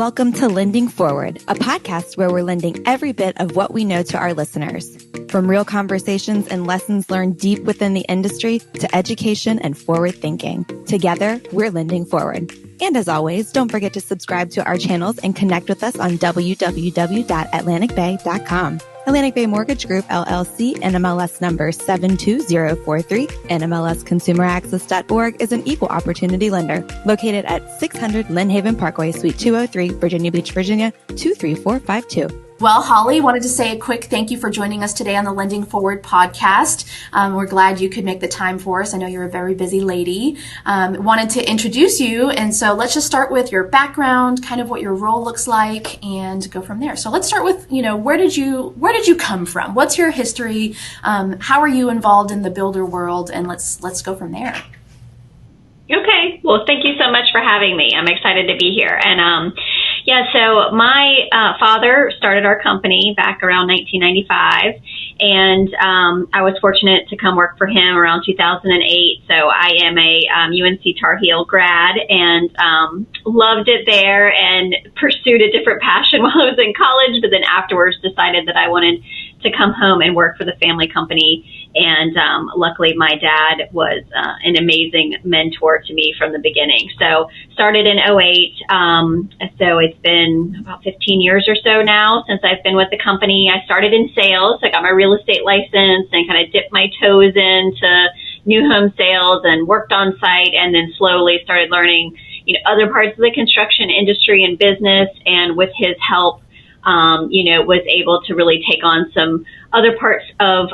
Welcome to Lending Forward, a podcast where we're lending every bit of what we know to our listeners. From real conversations and lessons learned deep within the industry to education and forward thinking. Together, we're lending forward. And as always, don't forget to subscribe to our channels and connect with us on www.atlanticbay.com. Atlantic Bay Mortgage Group, LLC, NMLS number 72043, NMLSconsumeraccess.org is an equal opportunity lender located at 600 Lynn Haven Parkway, Suite 203, Virginia Beach, Virginia, 23452. Well, Holly, wanted to say a quick thank you for joining us today on the Lending Forward podcast. We're glad you could make the time for us. I know you're a very busy lady. Wanted to introduce you. And so let's just start with your background, kind of what your role looks like, and go from there. So let's start with, where did you come from? What's your history? How are you involved in the builder world? And let's go from there. Okay. Well, thank you so much for having me. I'm excited to be here. And, so my father started our company back around 1995, and I was fortunate to come work for him around 2008. So I am a UNC Tar Heel grad and loved it there and pursued a different passion while I was in college, but then afterwards decided that I wanted to come home and work for the family company. And luckily, my dad was an amazing mentor to me from the beginning. So started in '08. So it's been about 15 years or so now since I've been with the company. I started in sales. I got my real estate license and kind of dipped my toes into new home sales and worked on site, and then slowly started learning, other parts of the construction industry and business. And with his help, was able to really take on some other parts of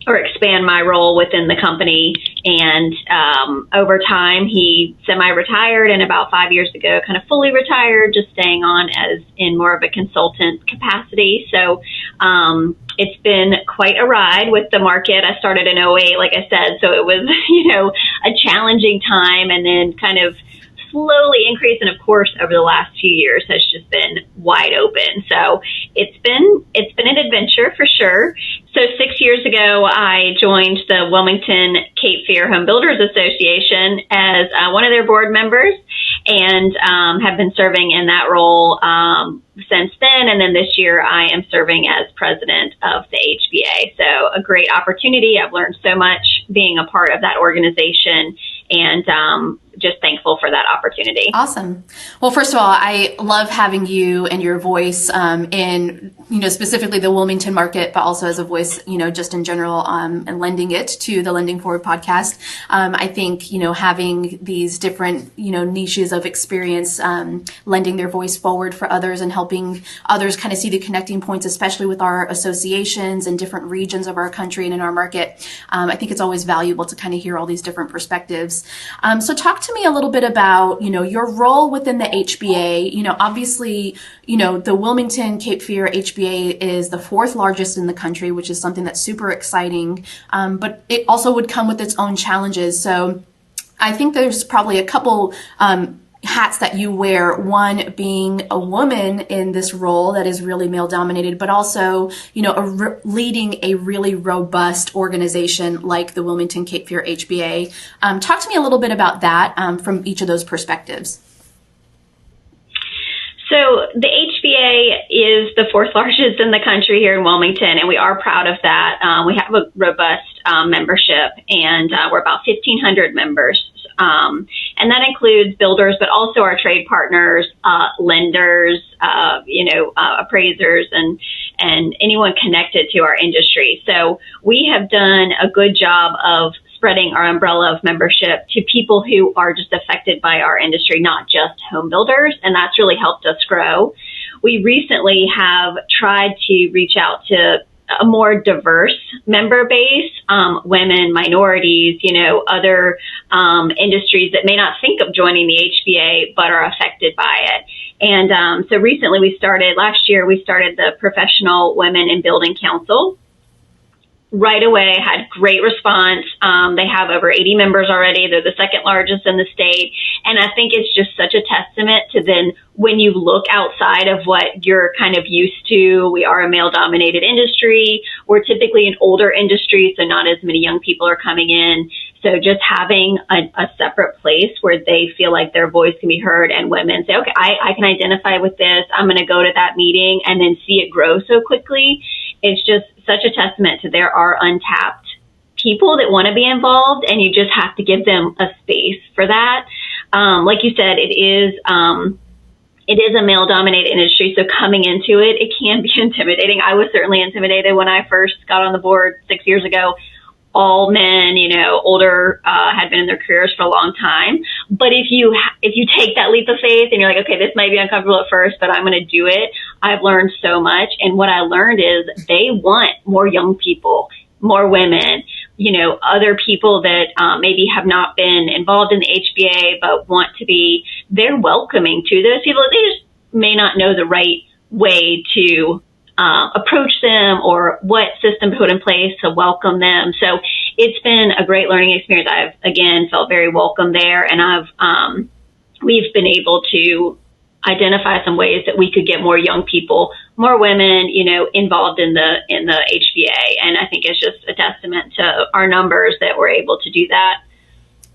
or expand my role within the company. And over time, he semi-retired, and about 5 years ago, kind of fully retired, just staying on as in more of a consultant capacity. So it's been quite a ride with the market. I started in '08, like I said, so it was, a challenging time, and then kind of slowly increased, and of course over the last few years has just been wide open. So it's been an adventure for sure. So 6 years ago, I joined the Wilmington Cape Fear Home Builders Association as one of their board members, and have been serving in that role since then. And then this year I am serving as president of the HBA. So a great opportunity. I've learned so much being a part of that organization, and just thankful for that opportunity. Awesome. Well, first of all, I love having you and your voice in, specifically the Wilmington market, but also as a voice, just in general, and lending it to the Lending Forward podcast. I think, having these different, niches of experience, lending their voice forward for others and helping others kind of see the connecting points, especially with our associations in different regions of our country and in our market. I think it's always valuable to kind of hear all these different perspectives. So talk to me a little bit about, your role within the HBA. Obviously, the Wilmington Cape Fear HBA is the fourth largest in the country, which is something that's super exciting. But it also would come with its own challenges. So I think there's probably a couple hats that you wear, one being a woman in this role that is really male dominated, but also, leading a really robust organization like the Wilmington Cape Fear HBA. Talk to me a little bit about that from each of those perspectives. So the HBA is the fourth largest in the country here in Wilmington, and we are proud of that. We have a robust membership, and we're about 1,500 members. And that includes builders, but also our trade partners, lenders, appraisers, and anyone connected to our industry. So we have done a good job of spreading our umbrella of membership to people who are just affected by our industry, not just home builders, and that's really helped us grow. We recently have tried to reach out to a more diverse member base, women, minorities, other industries that may not think of joining the HBA but are affected by it. And so recently last year we started the Professional Women in Building Council. right away, had great response. They have over 80 members already. They're the second largest in the state. And I think it's just such a testament to then when you look outside of what you're kind of used to, we are a male dominated industry. We're typically an older industry, so not as many young people are coming in. So just having a separate place where they feel like their voice can be heard and women say, okay, I can identify with this. I'm going to go to that meeting and then see it grow so quickly. It's just such a testament to there are untapped people that want to be involved, and you just have to give them a space for that. Like you said, it is a male-dominated industry, so coming into it, it can be intimidating. I was certainly intimidated when I first got on the board 6 years ago. All men, older, had been in their careers for a long time. But if you take that leap of faith and you're like, okay, this might be uncomfortable at first, but I'm going to do it, I've learned so much. And what I learned is they want more young people, more women, other people that maybe have not been involved in the HBA but want to be. They're welcoming to those people. They just may not know the right way to approach them or what system to put in place to welcome them. So it's been a great learning experience. I've, again, felt very welcome there. And we've been able to identify some ways that we could get more young people, more women, involved in the HBA. And I think it's just a testament to our numbers that we're able to do that.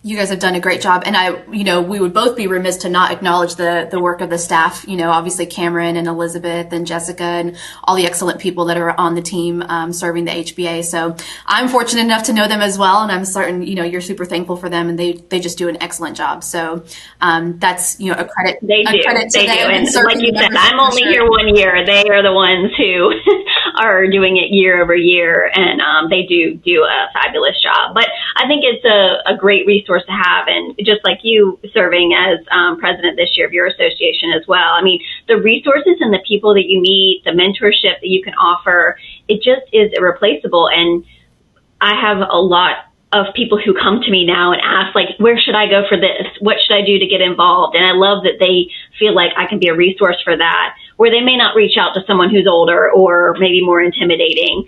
You guys have done a great job. And we would both be remiss to not acknowledge the work of the staff, obviously Cameron and Elizabeth and Jessica and all the excellent people that are on the team, serving the HBA. So I'm fortunate enough to know them as well. And I'm certain, you're super thankful for them, and they just do an excellent job. So, that's, a credit. They do. Credit to they them. do. And like you said, I'm only here 1 year. They are the ones who are doing it year over year. And, they do a fabulous job. But I think it's a great resource to have, and just like you serving as president this year of your association as well. I mean, the resources and the people that you meet, the mentorship that you can offer, it just is irreplaceable. And I have a lot of people who come to me now and ask, like, where should I go for this? What should I do to get involved? And I love that they feel like I can be a resource for that, where they may not reach out to someone who's older or maybe more intimidating.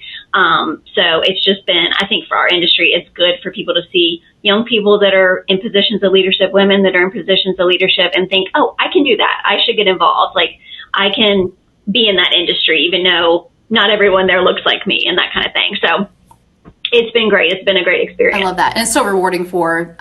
So it's just been, I think for our industry, it's good for people to see young people that are in positions of leadership, women that are in positions of leadership, and think, oh, I can do that. I should get involved. Like, I can be in that industry, even though not everyone there looks like me, and that kind of thing. So it's been great. It's been a great experience. I love that. And it's so rewarding for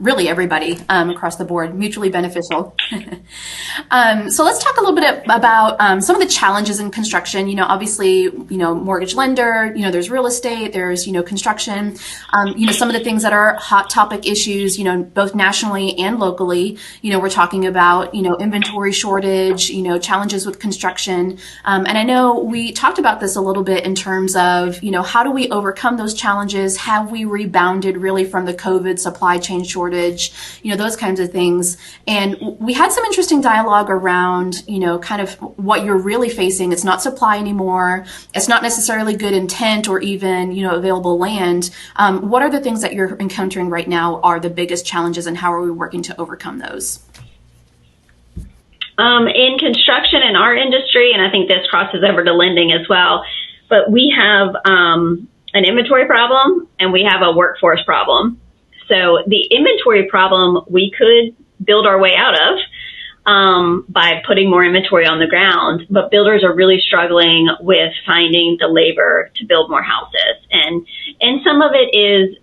really everybody, across the board, mutually beneficial. So let's talk a little bit about, some of the challenges in construction. Obviously, mortgage lender, there's real estate, there's, construction, some of the things that are hot topic issues, both nationally and locally. We're talking about, inventory shortage, challenges with construction. And I know we talked about this a little bit in terms of, how do we overcome those challenges? Have we rebounded really from the COVID supply chain shortage? Those kinds of things. And we had some interesting dialogue around, kind of what you're really facing. It's not supply anymore. It's not necessarily good intent or even, available land. What are the things that you're encountering right now are the biggest challenges, and how are we working to overcome those? In construction in our industry, and I think this crosses over to lending as well, but we have an inventory problem and we have a workforce problem. So the inventory problem we could build our way out of by putting more inventory on the ground, but builders are really struggling with finding the labor to build more houses. And some of it is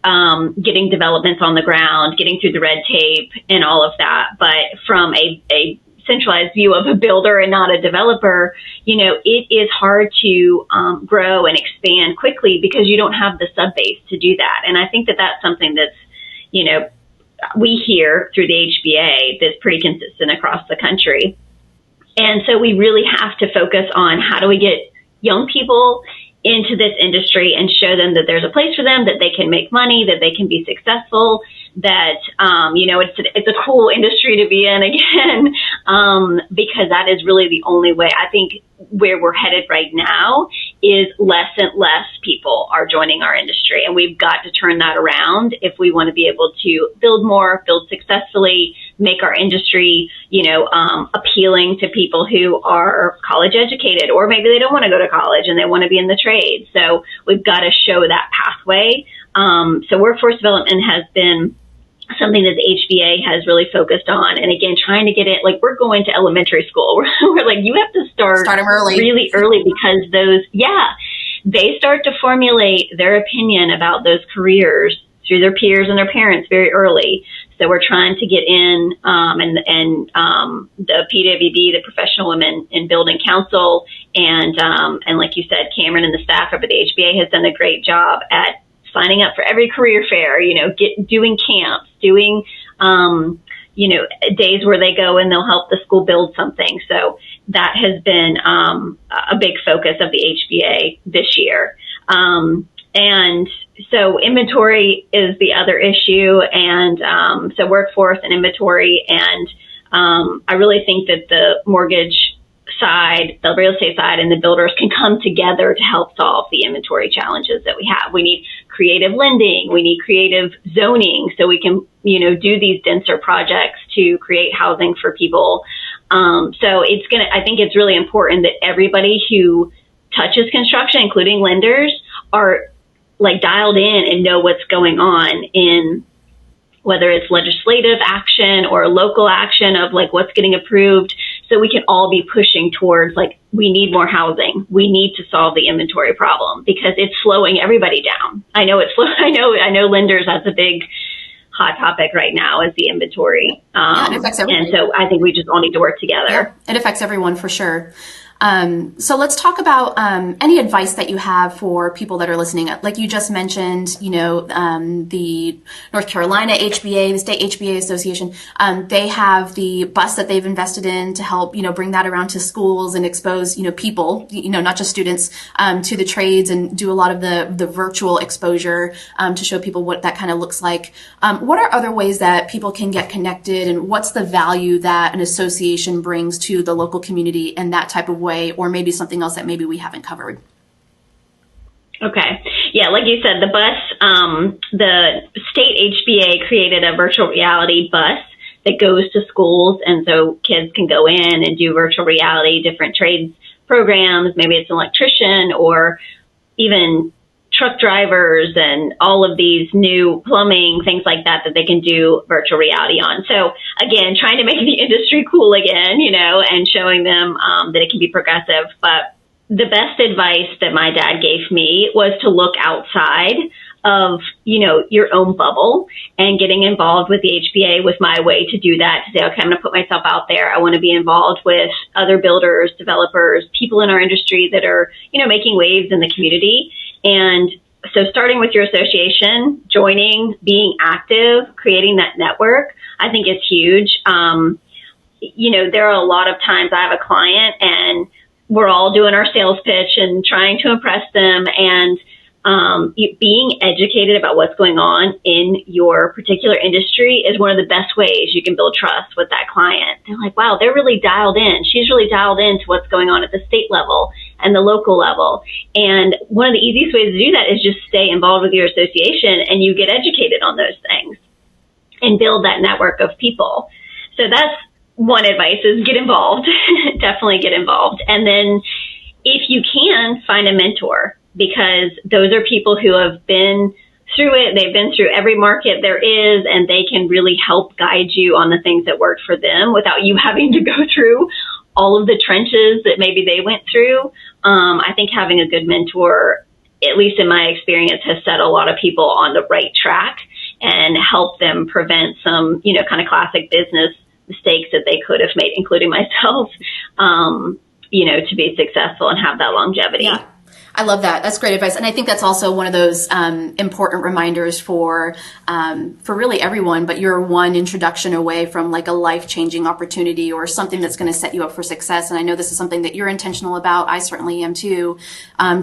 getting developments on the ground, getting through the red tape and all of that. But from a centralized view of a builder and not a developer, it is hard to grow and expand quickly because you don't have the sub base to do that. And I think that that's something that's, we hear through the HBA that's pretty consistent across the country. And so we really have to focus on how do we get young people into this industry and show them that there's a place for them, that they can make money, that they can be successful, that, it's a cool industry to be in again, because that is really the only way. I think where we're headed right now is less and less people are joining our industry. And we've got to turn that around if we want to be able to build more, build successfully, make our industry, appealing to people who are college educated, or maybe they don't want to go to college and they want to be in the trade. So we've got to show that pathway. So workforce development has been something that the HBA has really focused on. And again, trying to get it, like we're going to elementary school. We're like, you have to start them early. Really early, because they start to formulate their opinion about those careers through their peers and their parents very early. So we're trying to get in, and the PWB, the Professional Women in Building Council, and like you said, Cameron and the staff over the HBA has done a great job at signing up for every career fair, doing camps, doing, days where they go and they'll help the school build something. So that has been a big focus of the HBA this year. And so inventory is the other issue, and so workforce and inventory. And I really think that the mortgage side, the real estate side, and the builders can come together to help solve the inventory challenges that we have. We need creative lending. We need creative zoning so we can, do these denser projects to create housing for people. So I think it's really important that everybody who touches construction, including lenders, are like dialed in and know what's going on in whether it's legislative action or local action of like what's getting approved. So we can all be pushing towards like, we need more housing. We need to solve the inventory problem because it's slowing everybody down. I know it's slow. I know lenders, that's a big hot topic right now is the inventory. It affects everyone. And so I think we just all need to work together. Yeah, it affects everyone for sure. So let's talk about any advice that you have for people that are listening. Like you just mentioned, the North Carolina HBA, the State HBA Association, they have the bus that they've invested in to help, bring that around to schools and expose, people, not just students, to the trades and do a lot of the virtual exposure to show people what that kind of looks like. What are other ways that people can get connected, and what's the value that an association brings to the local community in that type of way? Or maybe something else that maybe we haven't covered. Okay. Yeah, like you said, the bus, the state HBA created a virtual reality bus that goes to schools. And so kids can go in and do virtual reality, different trades programs. Maybe it's an electrician or even truck drivers and all of these new plumbing, things like that they can do virtual reality on. So again, trying to make the industry cool again, and showing them that it can be progressive. But the best advice that my dad gave me was to look outside of, your own bubble, and getting involved with the HBA was my way to do that, to say, okay, I'm going to put myself out there. I want to be involved with other builders, developers, people in our industry that are, making waves in the community. And so starting with your association, joining, being active, creating that network, I think is huge. There are a lot of times I have a client and we're all doing our sales pitch and trying to impress them, and being educated about what's going on in your particular industry is one of the best ways you can build trust with that client. They're like, wow, they're really dialed in. She's really dialed into what's going on at the state level and the local level. And one of the easiest ways to do that is just stay involved with your association, and you get educated on those things and build that network of people. So that's one advice, is get involved. Definitely get involved. And then if you can, find a mentor, because those are people who have been through it. They've been through every market there is, and they can really help guide you on the things that worked for them without you having to go through all of the trenches that maybe they went through. I think having a good mentor, at least in my experience, has set a lot of people on the right track and helped them prevent some, kind of classic business mistakes that they could have made, including myself, to be successful and have that longevity. Yeah. I love that. That's great advice. And I think that's also one of those important reminders for really everyone, but you're one introduction away from like a life-changing opportunity or something that's going to set you up for success. And I know this is something that you're intentional about. I certainly am too.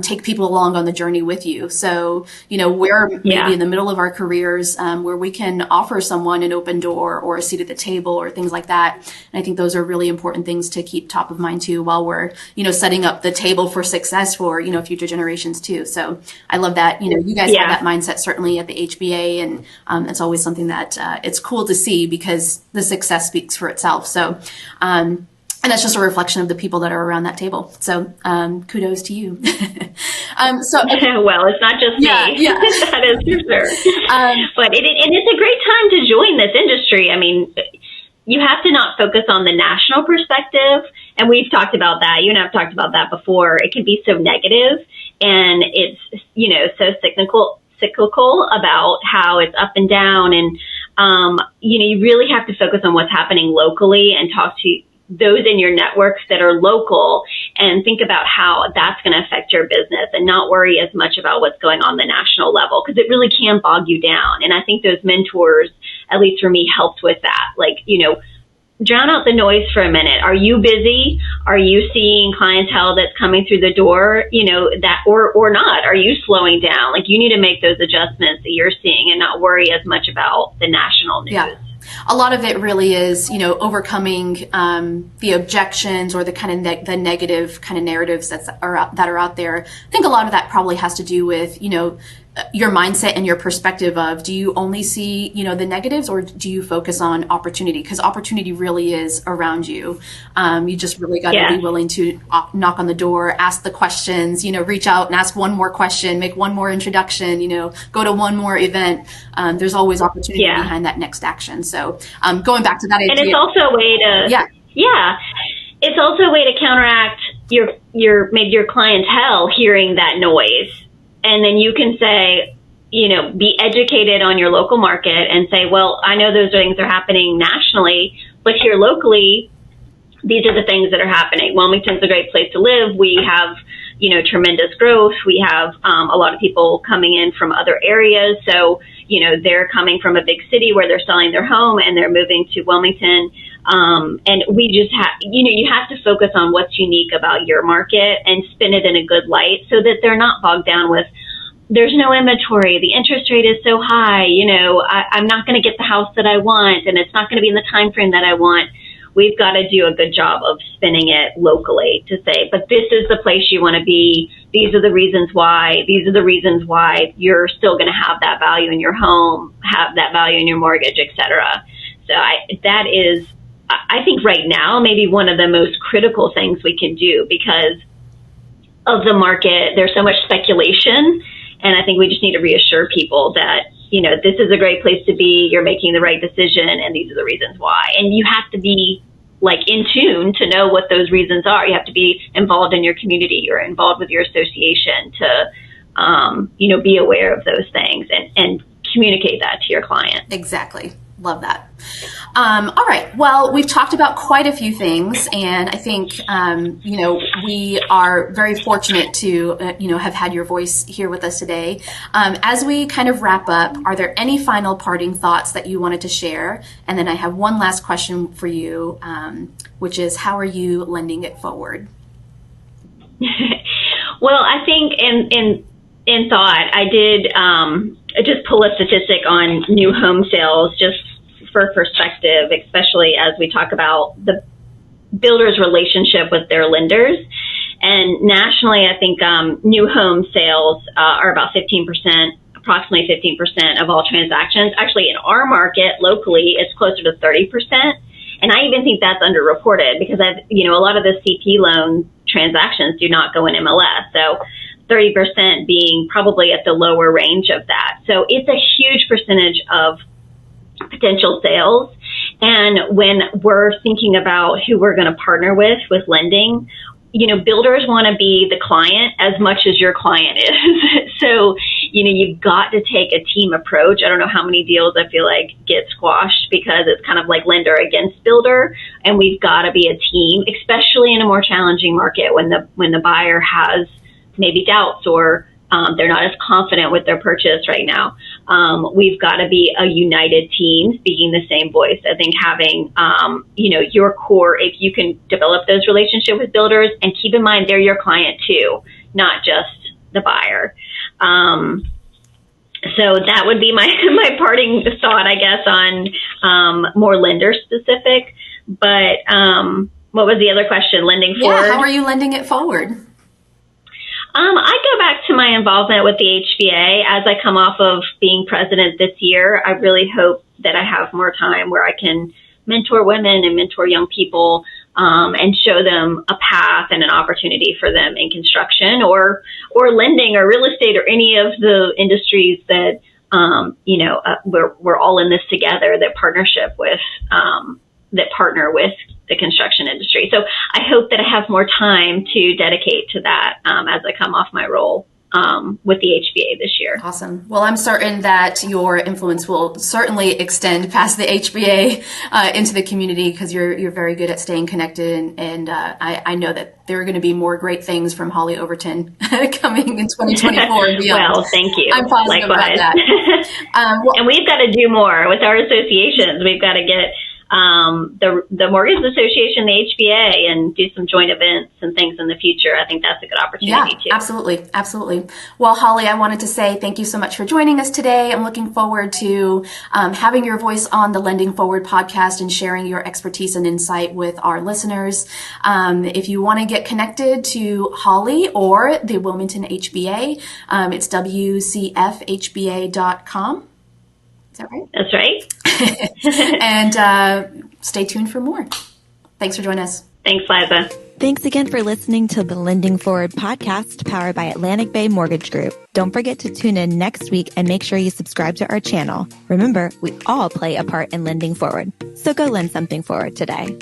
Take people along on the journey with you. So, we're maybe in the middle of our careers where we can offer someone an open door or a seat at the table or things like that. And I think those are really important things to keep top of mind too while we're, setting up the table for success for, future future generations too. So I love that, you guys have that mindset certainly at the HBA, and it's always something that it's cool to see because the success speaks for itself. So, and that's just a reflection of the people that are around that table. So kudos to you. Well, it's not just me. Yeah. That is for sure. But it's a great time to join this industry. I mean, you have to not focus on the national perspective. And we've talked about that. You and I have talked about that before. It can be so negative, and it's, so cyclical about how it's up and down. And, you really have to focus on what's happening locally and talk to those in your networks that are local and think about how that's going to affect your business and not worry as much about what's going on the national level, because it really can bog you down. And I think those mentors, at least for me, helped with that. Like, drown out the noise for a minute. Are you busy? Are you seeing clientele that's coming through the door, that or not? Are you slowing down? Like, you need to make those adjustments that you're seeing and not worry as much about the national news. Yeah. A lot of it really is, overcoming the objections or the kind of the negative kind of narratives that are out there. I think a lot of that probably has to do with, your mindset and your perspective of, do you only see, the negatives, or do you focus on opportunity? Because opportunity really is around you. You just really got to be willing to knock on the door, ask the questions, reach out and ask one more question, make one more introduction, go to one more event. There's always opportunity behind that next action. So going back to that idea. And it's also a way to, it's also a way to counteract maybe your clientele hearing that noise. And then you can say, be educated on your local market and say, well, I know those things are happening nationally, but here locally, these are the things that are happening. Wilmington's a great place to live. We have, tremendous growth. We have a lot of people coming in from other areas. So, they're coming from a big city where they're selling their home and they're moving to Wilmington. And we just have, you have to focus on what's unique about your market and spin it in a good light so that they're not bogged down with, there's no inventory, the interest rate is so high, I'm not going to get the house that I want, and it's not going to be in the time frame that I want. We've got to do a good job of spinning it locally to say, but this is the place you want to be. These are the reasons why. These are the reasons why you're still going to have that value in your home, have that value in your mortgage, etc. So that is, I think right now, maybe one of the most critical things we can do because of the market. There's so much speculation, and I think we just need to reassure people that, this is a great place to be. You're making the right decision, and these are the reasons why. And you have to be in tune to know what those reasons are. You have to be involved in your community or involved with your association to, be aware of those things and communicate that to your client. Exactly. Love that. All right. Well, we've talked about quite a few things, and I think, we are very fortunate to, have had your voice here with us today. As we kind of wrap up, are there any final parting thoughts that you wanted to share? And then I have one last question for you, which is, how are you lending it forward? Well, I think in thought, I did just pull a statistic on new home sales, just for perspective, especially as we talk about the builder's relationship with their lenders. And nationally, I think new home sales are about 15%, approximately 15% of all transactions. Actually, in our market locally, it's closer to 30%. And I even think that's underreported because a lot of the CP loan transactions do not go in MLS. So 30% being probably at the lower range of that. So it's a huge percentage of potential sales. And when we're thinking about who we're going to partner with lending, builders want to be the client as much as your client is. So, you've got to take a team approach. I don't know how many deals I feel like get squashed because it's kind of like lender against builder. And we've got to be a team, especially in a more challenging market when the buyer has maybe doubts or they're not as confident with their purchase right now. We've got to be a united team speaking the same voice. I think having, your core, if you can develop those relationships with builders and keep in mind they're your client too, not just the buyer. So that would be my parting thought, I guess, on more lender specific. But what was the other question? Lending forward? Yeah, how are you lending it forward? I go back to my involvement with the HBA. As I come off of being president this year, I really hope that I have more time where I can mentor women and mentor young people, and show them a path and an opportunity for them in construction or lending or real estate or any of the industries that, we're all in this together, that partner with the construction industry. So I hope that I have more time to dedicate to that as I come off my role with the HBA this year. Awesome. Well, I'm certain that your influence will certainly extend past the HBA into the community, because you're very good at staying connected, and I know that there are going to be more great things from Holly Overton coming in 2024 and beyond. Well, thank you. I'm positive Likewise. about that. And we've got to do more with our associations. We've got to get the Mortgage Association, the HBA, and do some joint events and things in the future. I think that's a good opportunity too. Absolutely. Absolutely. Well, Holly, I wanted to say thank you so much for joining us today. I'm looking forward to having your voice on the Lending Forward podcast and sharing your expertise and insight with our listeners. If you want to get connected to Holly or the Wilmington HBA, it's wcfhba.com. Is that right? That's right. And stay tuned for more. Thanks for joining us. Thanks, Liza. Thanks again for listening to the Lending Forward podcast powered by Atlantic Bay Mortgage Group. Don't forget to tune in next week and make sure you subscribe to our channel. Remember, we all play a part in lending forward. So go lend something forward today.